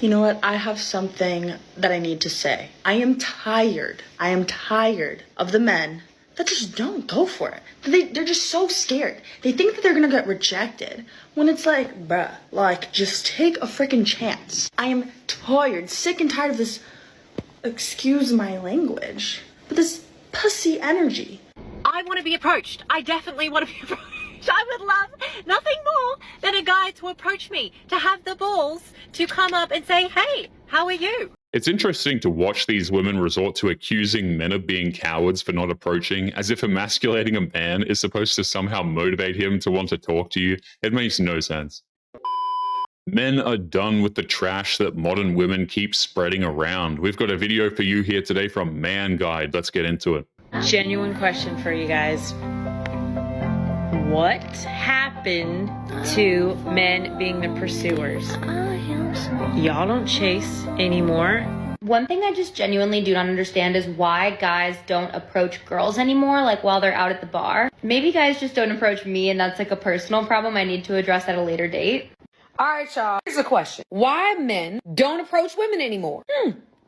You know what? I have something that I need to say. I am tired of the men that just don't go for it. They're just so scared. They think that they're gonna get rejected when it's like, bruh, like, just take a freaking chance. I am tired, sick and tired of this, excuse my language, but this pussy energy. I want to be approached. I definitely want to be approached. I would love nothing more than a guy to approach me, to have the balls to come up and say, hey, how are you? It's interesting to watch these women resort to accusing men of being cowards for not approaching, as if emasculating a man is supposed to somehow motivate him to want to talk to you. It makes no sense. Men are done with the trash that modern women keep spreading around. We've got a video for you here today from Man Guide. Let's get into it. Genuine question for you guys. What happened to men being the pursuers? Y'all don't chase anymore. One thing I just genuinely do not understand is why guys don't approach girls anymore, like while they're out at the bar. Maybe guys just don't approach me and that's like a personal problem I need to address at a later date. All right, y'all. Here's a question. Why men don't approach women anymore?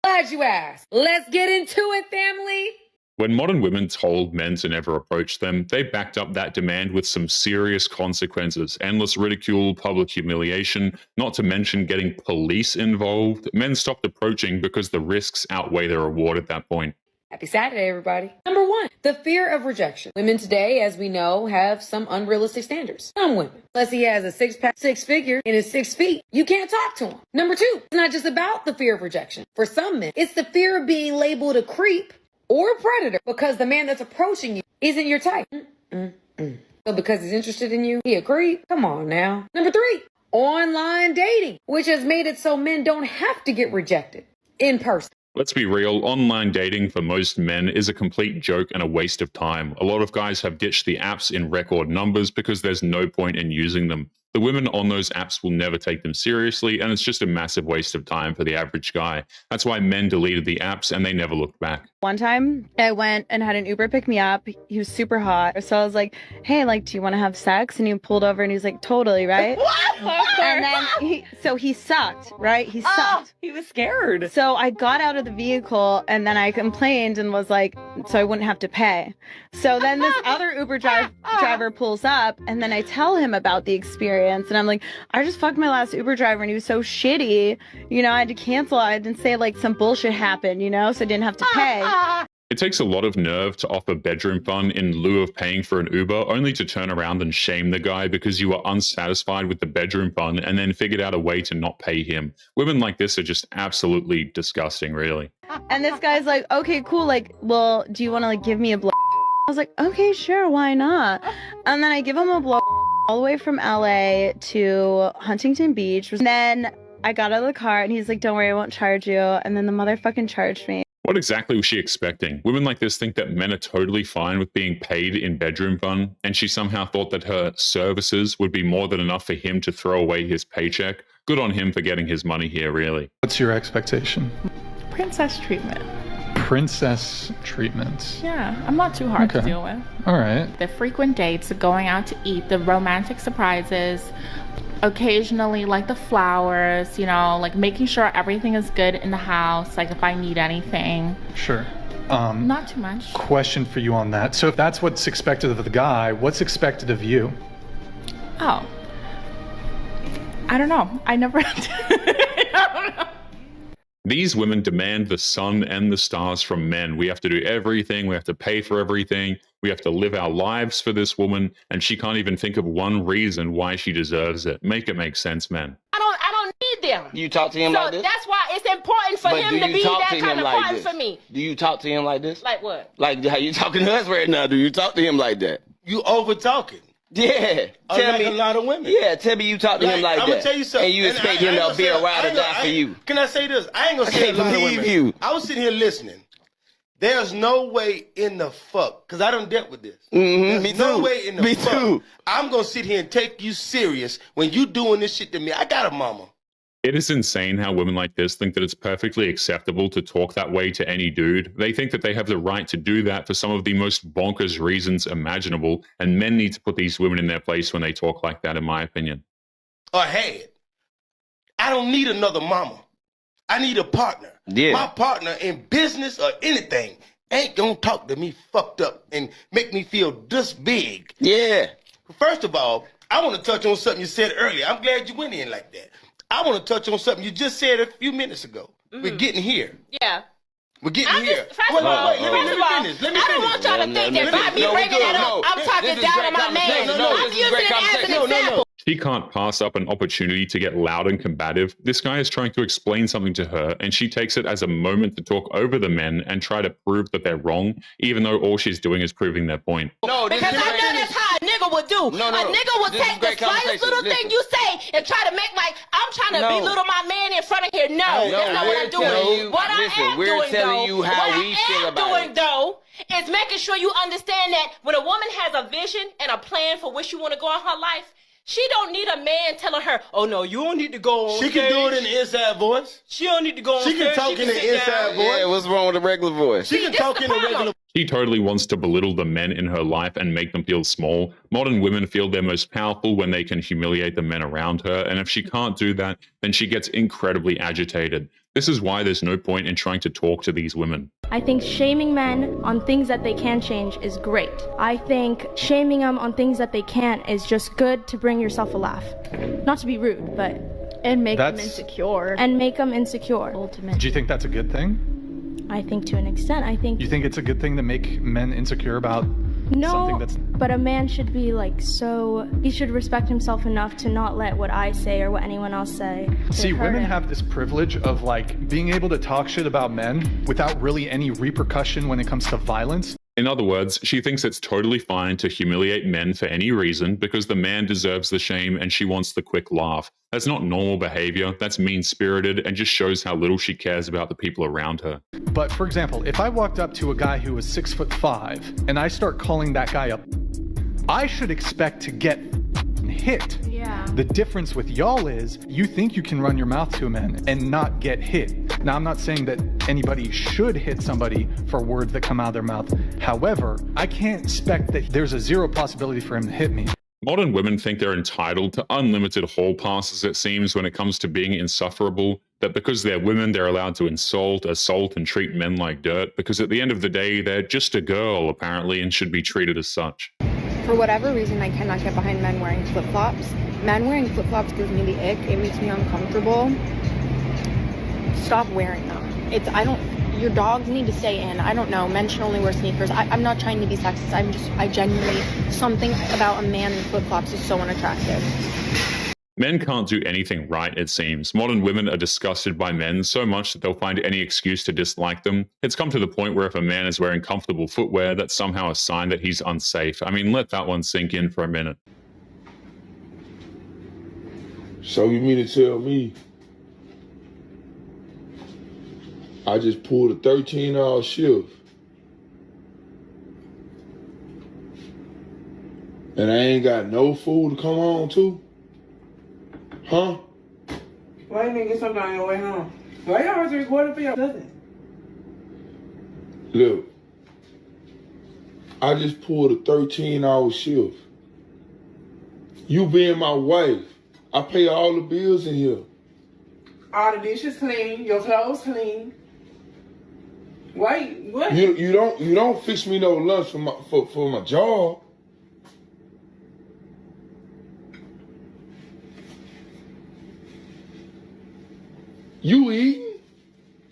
Glad you asked. Let's get into it, family. When modern women told men to never approach them, they backed up that demand with some serious consequences. Endless ridicule, public humiliation, not to mention getting police involved. Men stopped approaching because the risks outweigh the reward at that point. Happy Saturday, everybody. Number one, the fear of rejection. Women today, as we know, have some unrealistic standards. Some women. Unless he has a six-pack, six figure, and is 6 feet, you can't talk to him. Number two, it's not just about the fear of rejection. For some men, it's the fear of being labeled a creep or a predator because the man that's approaching you isn't your type. So because he's interested in you, he a creep? Come on now. Number three, online dating, which has made it so men don't have to get rejected in person. Let's be real, online dating for most men is a complete joke and a waste of time. A lot of guys have ditched the apps in record numbers because there's no point in using them. The women on those apps will never take them seriously, and it's just a massive waste of time for the average guy. That's why men deleted the apps and they never looked back. One time I went and had an Uber pick me up. He was super hot. So I was like, hey, like, do you want to have sex? And he pulled over and he was like, totally, right? And then he sucked, right? He sucked. He was scared. So I got out of the vehicle and then I complained and was like, so I wouldn't have to pay. So then this other Uber driver pulls up and then I tell him about the experience. And I'm like, I just fucked my last Uber driver and he was so shitty. You know, I had to cancel. I didn't say like some bullshit happened, you know, so I didn't have to pay. It takes a lot of nerve to offer bedroom fun in lieu of paying for an Uber, only to turn around and shame the guy because you were unsatisfied with the bedroom fun and then figured out a way to not pay him. Women like this are just absolutely disgusting, really. And this guy's like, okay, cool. Like, well, do you want to like give me a blow? I was like, okay, sure. Why not? And then I give him a blow all the way from LA to Huntington Beach. And then I got out of the car and he's like, don't worry, I won't charge you. And then the motherfucking charged me. What exactly was she expecting? Women like this think that men are totally fine with being paid in bedroom fun, and she somehow thought that her services would be more than enough for him to throw away his paycheck. Good on him for getting his money here, really. What's your expectation? Princess treatment. Princess treatment. Yeah, I'm not too hard to deal with. All right. The frequent dates, the going out to eat, the romantic surprises, occasionally like the flowers, you know, like making sure everything is good in the house, like if I need anything. Sure. Not too much. Question for you on that. So if that's what's expected of the guy, what's expected of you? Oh. I don't know. I never I don't know. These women demand the sun and the stars from men. We have to do everything. We have to pay for everything. We have to live our lives for this woman, and she can't even think of one reason why she deserves it. Make it make sense, man. I don't need them. You talk to him so like this? That's why it's important for him to be that kind of partner for me. Do you talk to him like this? Like what? Like how you talking to us right now. Do you talk to him like that? You over talking. Yeah. Tell me a lot of women. Yeah, tell me you talk to him like that. I'm gonna tell you something. And you expect him to be a ride or die for you. Can I say this? I ain't gonna say a lot of women. You. I was sitting here listening. There's no way in the fuck, because I done dealt with this. Me too. No way in the Me fuck. too. I'm gonna sit here and take you serious when you doing this shit to me. I got a mama. It is insane how women like this think that it's perfectly acceptable to talk that way to any dude. They think that they have the right to do that for some of the most bonkers reasons imaginable, and men need to put these women in their place when they talk like that, in my opinion. Or had. I don't need another mama. I need a partner. Yeah. My partner in business or anything ain't gonna talk to me fucked up and make me feel this big. Yeah. First of all, I want to touch on something you said earlier. I'm glad you went in like that. I want to touch on something you just said a few minutes ago. We're getting here. Yeah. We're getting here. First of all, Let me finish. I don't want y'all to think that by me bringing that up, I'm talking down on my man. I'm using it as an example. She can't pass up an opportunity to get loud and combative. This guy is trying to explain something to her, and she takes it as a moment to talk over the men and try to prove that they're wrong, even though all she's doing is proving their point. No, because I know that's how a nigga would do. A nigga would take the slightest little thing you say and try to make like, I'm trying to belittle my man in front of here. No, that's not what I'm doing. What I am doing though, is making sure you understand that when a woman has a vision and a plan for where she want to go in her life, she don't need a man telling her, oh no, you don't need to go on She stage. can do it in the inside voice. She don't need to go on She stage. can talk in the inside voice. Yeah, what's wrong with the regular voice? She can talk in the regular. She totally wants to belittle the men in her life and make them feel small. Modern women feel they're most powerful when they can humiliate the men around her, and if she can't do that, then she gets incredibly agitated. This is why there's no point in trying to talk to these women. I think shaming men on things that they can change is great. I think shaming them on things that they can't is just good to bring yourself a laugh. Not to be rude, but... And make them insecure. And make them insecure. Ultimately. Do you think that's a good thing? I think to an extent. I think... You think it's a good thing to make men insecure about something that's... But a man should be like so... He should respect himself enough to not let what I say or what anyone else say See, hurt women him. have this privilege of like being able to talk shit about men without really any repercussion when it comes to violence. In other words, she thinks it's totally fine to humiliate men for any reason because the man deserves the shame and she wants the quick laugh. That's not normal behavior, that's mean-spirited and just shows how little she cares about the people around her. But for example, if I walked up to a guy who was 6'5" and I start calling that guy up, I should expect to get hit. Yeah. The difference with y'all is you think you can run your mouth to a man and not get hit. Now, I'm not saying that anybody should hit somebody for words that come out of their mouth. However, I can't expect that there's a zero possibility for him to hit me. Modern women think they're entitled to unlimited hall passes, it seems, when it comes to being insufferable, that because they're women, they're allowed to insult, assault, and treat men like dirt, because at the end of the day, they're just a girl, apparently, and should be treated as such. For whatever reason, I cannot get behind men wearing flip-flops. Men wearing flip-flops gives me the ick. It makes me uncomfortable. Stop wearing them. Your dogs need to stay in. I don't know. Men should only wear sneakers. I'm not trying to be sexist. I genuinely, something about a man in flip-flops is so unattractive. Men can't do anything right, it seems. Modern women are disgusted by men so much that they'll find any excuse to dislike them. It's come to the point where if a man is wearing comfortable footwear, that's somehow a sign that he's unsafe. I mean, let that one sink in for a minute. So you mean to tell me I just pulled a 13-hour shift and I ain't got no food to come home to? Huh? Why you didn't get something on your way home? Why y'all was recording for your cousin? Look, I just pulled a 13-hour shift. You being my wife, I pay all the bills in here. All the dishes clean, your clothes clean. Why? What? You don't fix me no lunch for my job. You eating?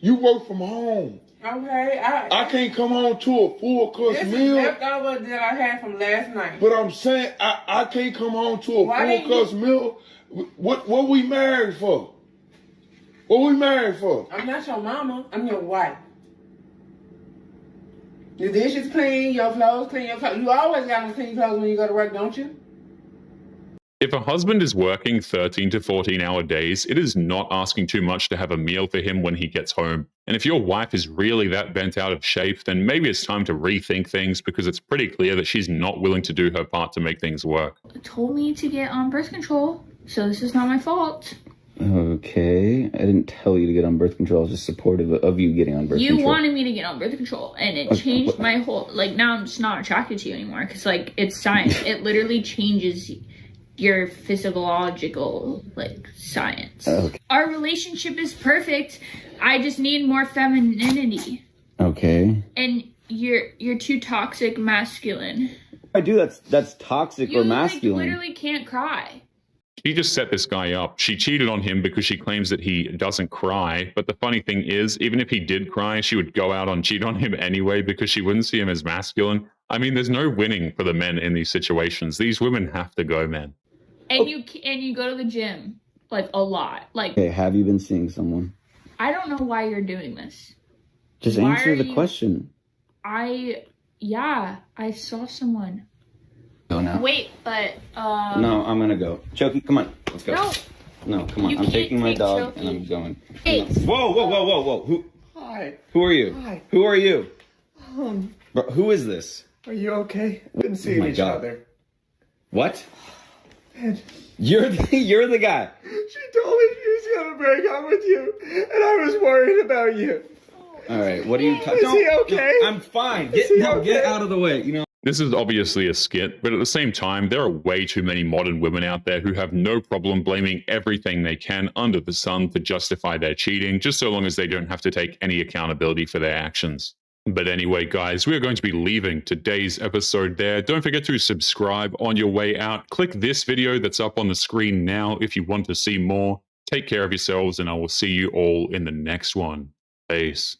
You work from home. Okay, I can't come home to a full-course this meal. This is leftover that I had from last night. But I'm saying I can't come home to a full-course meal. What we married for? What we married for? I'm not your mama. I'm your wife. Your dishes clean, your clothes clean. You always got on clean clothes when you go to work, don't you? If a husband is working 13 to 14-hour days, it is not asking too much to have a meal for him when he gets home. And if your wife is really that bent out of shape, then maybe it's time to rethink things because it's pretty clear that she's not willing to do her part to make things work. Told me to get on birth control, so this is not my fault. Okay, I didn't tell you to get on birth control. I was just supportive of you getting on birth control. You wanted me to get on birth control, and it changed my whole, like, now I'm just not attracted to you anymore, because, like, it's science. It literally changes your physiological like science. Okay. Our relationship is perfect. I just need more femininity. Okay. And you're too toxic masculine. I do. That's toxic or masculine. You literally can't cry. She just set this guy up. She cheated on him because she claims that he doesn't cry. But the funny thing is, even if he did cry, she would go out and cheat on him anyway because she wouldn't see him as masculine. I mean, there's no winning for the men in these situations. These women have to go, man. And you go to the gym like a lot. Like, Okay, have you been seeing someone? I don't know why you're doing this. Just Why answer are the you- question. I saw someone. Go now. Wait, but No, I'm gonna go. Choki, come on, let's go. No, come on. You I'm can't taking my take dog Choki. and I'm going. Hey. Whoa. Hi. Who are you? Hi. Who are you? Are Who is this? you okay? Been Oh seeing my each God. other. What? And You're the guy. she told me she was gonna break up with you, and I was worried about you. All right, what are you talking? Is he okay? I'm fine. Is he Get okay? out of the way. You know. This is obviously a skit, but at the same time, there are way too many modern women out there who have no problem blaming everything they can under the sun to justify their cheating, just so long as they don't have to take any accountability for their actions. But anyway, guys, we are going to be leaving today's episode there. Don't forget to subscribe on your way out. Click this video that's up on the screen now if you want to see more. Take care of yourselves, and I will see you all in the next one. Peace.